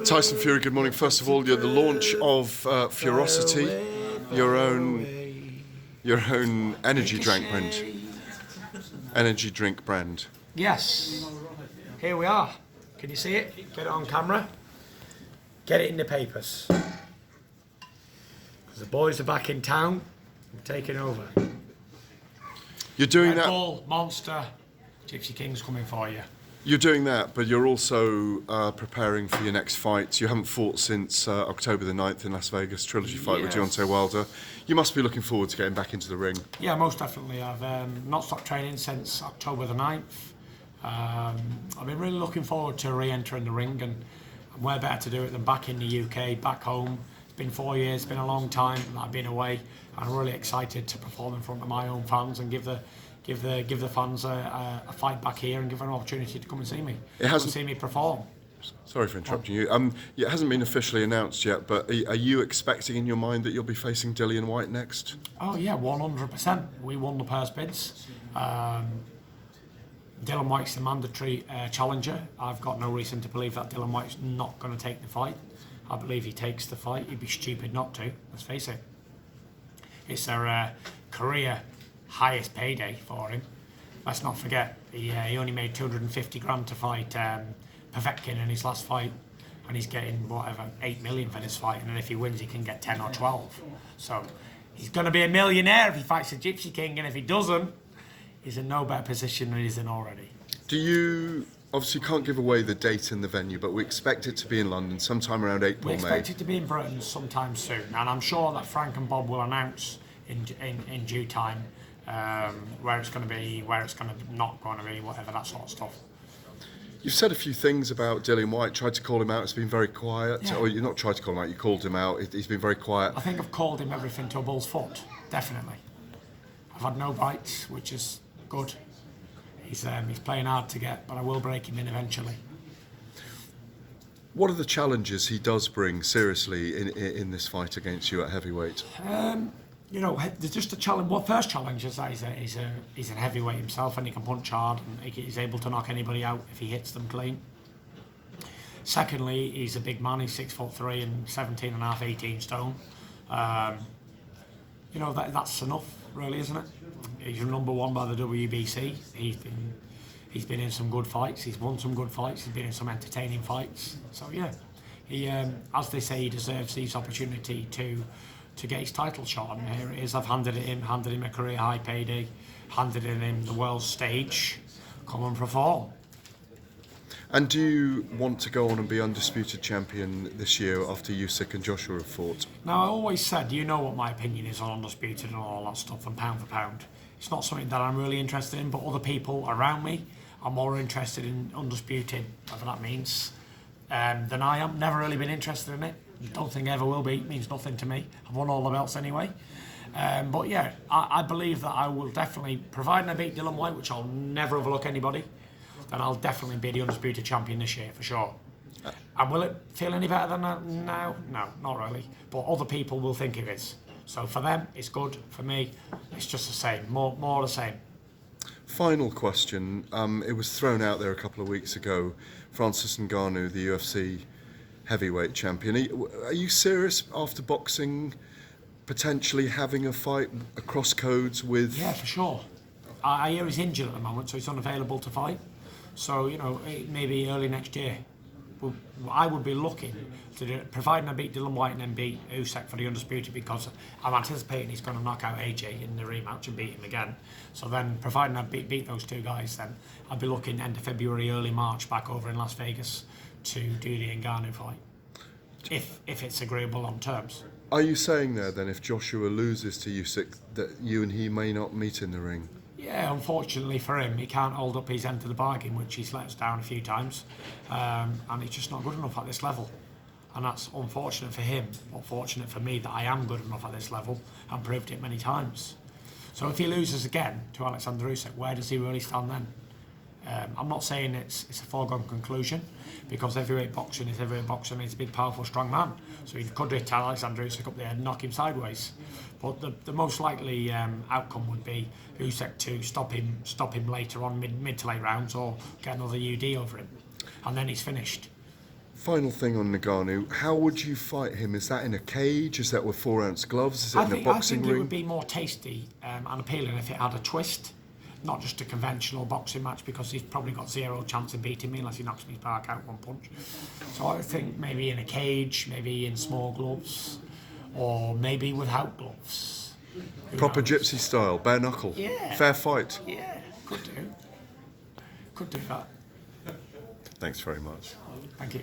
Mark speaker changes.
Speaker 1: Tyson Fury, good morning. First of all, you're the launch of Furosity, your own energy drink brand.
Speaker 2: Yes, here we are. Can you see it? Get it on camera. Get it in the papers. Because the boys are back in town. I'm taking over.
Speaker 1: You're doing
Speaker 2: Red
Speaker 1: that.
Speaker 2: Bull, Monster, Gypsy King's coming for you.
Speaker 1: You're doing that, but you're also preparing for your next fight. You haven't fought since October the 9th in Las Vegas, trilogy fight with Deontay Wilder. You must be looking forward to getting back into the ring.
Speaker 2: Yeah, most definitely. I've not stopped training since October the 9th. I've been really looking forward to re-entering the ring, and where better to do it than back in the UK, back home. It's been 4 years, it's been a long time that I've been away. I'm really excited to perform in front of my own fans and give the fans a fight back here and give them an opportunity to come and see me. See me perform.
Speaker 1: Sorry for interrupting you. It hasn't been officially announced yet, but are you expecting in your mind that you'll be facing Dillian Whyte next?
Speaker 2: Oh yeah, 100%. We won the purse bids. Dillian Whyte's the mandatory challenger. I've got no reason to believe that Dillian Whyte's not going to take the fight. I believe he takes the fight. He'd be stupid not to. Let's face it. It's their career highest payday for him. Let's not forget, he only made 250 grand to fight Povetkin in his last fight, and he's getting whatever 8 million for this fight, and then if he wins he can get 10 or 12. So he's going to be a millionaire if he fights the Gypsy King, and if he doesn't, he's in no better position than he's in already.
Speaker 1: Do you, obviously can't give away the date and the venue, but we expect it to be in London sometime around April, May?
Speaker 2: We expect it to be in Britain sometime soon, and I'm sure that Frank and Bob will announce in due time where it's going to be, where it's going to not going to be, whatever, that sort of stuff.
Speaker 1: You've said a few things about Dillian Whyte, tried to call him out, it's been very quiet.
Speaker 2: Yeah.
Speaker 1: Or you not tried to call him out, you called him out, he's been very quiet.
Speaker 2: I think I've called him everything to a bull's foot, definitely. I've had no bites, which is good. He's playing hard to get, but I will break him in eventually.
Speaker 1: What are the challenges he does bring, seriously, in this fight against you at heavyweight?
Speaker 2: You know, there's just a challenge. Well, first challenge is that he's a heavyweight himself, and he can punch hard, and he's able to knock anybody out if he hits them clean. Secondly, he's a big man. He's 6'3" and 17 and a half, 18 stone. You know, that's enough, really, isn't it? He's number one by the WBC. He's been in some good fights. He's won some good fights. He's been in some entertaining fights. So yeah, he, as they say, he deserves this opportunity to get his title shot, and here it is. I've handed him a career high payday, handed him the world stage. Come and perform.
Speaker 1: And do you want to go on and be undisputed champion this year after Usyk and Joshua have fought?
Speaker 2: Now, I always said, you know what my opinion is on undisputed and all that stuff, and pound for pound. It's not something that I'm really interested in, but other people around me are more interested in undisputed, whatever that means, than I am. Never really been interested in it. Don't think I ever will be. It means nothing to me. I've won all the belts anyway. But yeah, I believe that I will definitely, providing I beat Dillian Whyte, which I'll never overlook anybody, then I'll definitely be the undisputed champion this year, for sure. And will it feel any better than that now? No, not really. But other people will think it is. So for them, it's good. For me, it's just the same. More the same.
Speaker 1: Final question. It was thrown out there a couple of weeks ago. Francis Ngannou, the UFC heavyweight champion. Are you serious after boxing, potentially having a fight across codes with...
Speaker 2: Yeah, for sure. I hear he's injured at the moment, so he's unavailable to fight. So, you know, maybe early next year. I would be looking to do it, providing I beat Dillian Whyte and then beat Usyk for the undisputed, because I'm anticipating he's going to knock out AJ in the rematch and beat him again. So then, providing I beat those two guys, then I'd be looking end of February, early March, back over in Las Vegas to do the Ngannou fight, if it's agreeable on terms.
Speaker 1: Are you saying there then, if Joshua loses to Usyk, that you and he may not meet in the ring?
Speaker 2: Yeah, unfortunately for him, he can't hold up his end of the bargain, which he's let us down a few times, and he's just not good enough at this level. And that's unfortunate for him, but fortunate for me that I am good enough at this level and proved it many times. So if he loses again to Alexander Usyk, where does he really stand then? I'm not saying it's a foregone conclusion, because heavyweight boxing is heavyweight boxing. He's a big, powerful, strong man. So he could hit Alexander Usyk up there and knock him sideways. But the most likely outcome would be Usyk to stop him later on, mid to late rounds, or get another UD over him, and then he's finished.
Speaker 1: Final thing on Ngannou, how would you fight him? Is that in a cage? Is that with 4-ounce gloves? Is it in a boxing
Speaker 2: I think
Speaker 1: ring?
Speaker 2: it would be more tasty and appealing if it had a twist, not just a conventional boxing match, because he's probably got zero chance of beating me unless he knocks me back out one punch. So I think maybe in a cage, maybe in small gloves, or maybe without gloves.
Speaker 1: Proper gypsy style, bare knuckle.
Speaker 2: Yeah.
Speaker 1: Fair fight.
Speaker 2: Yeah, could do. Could do that.
Speaker 1: Thanks very much.
Speaker 2: Thank you.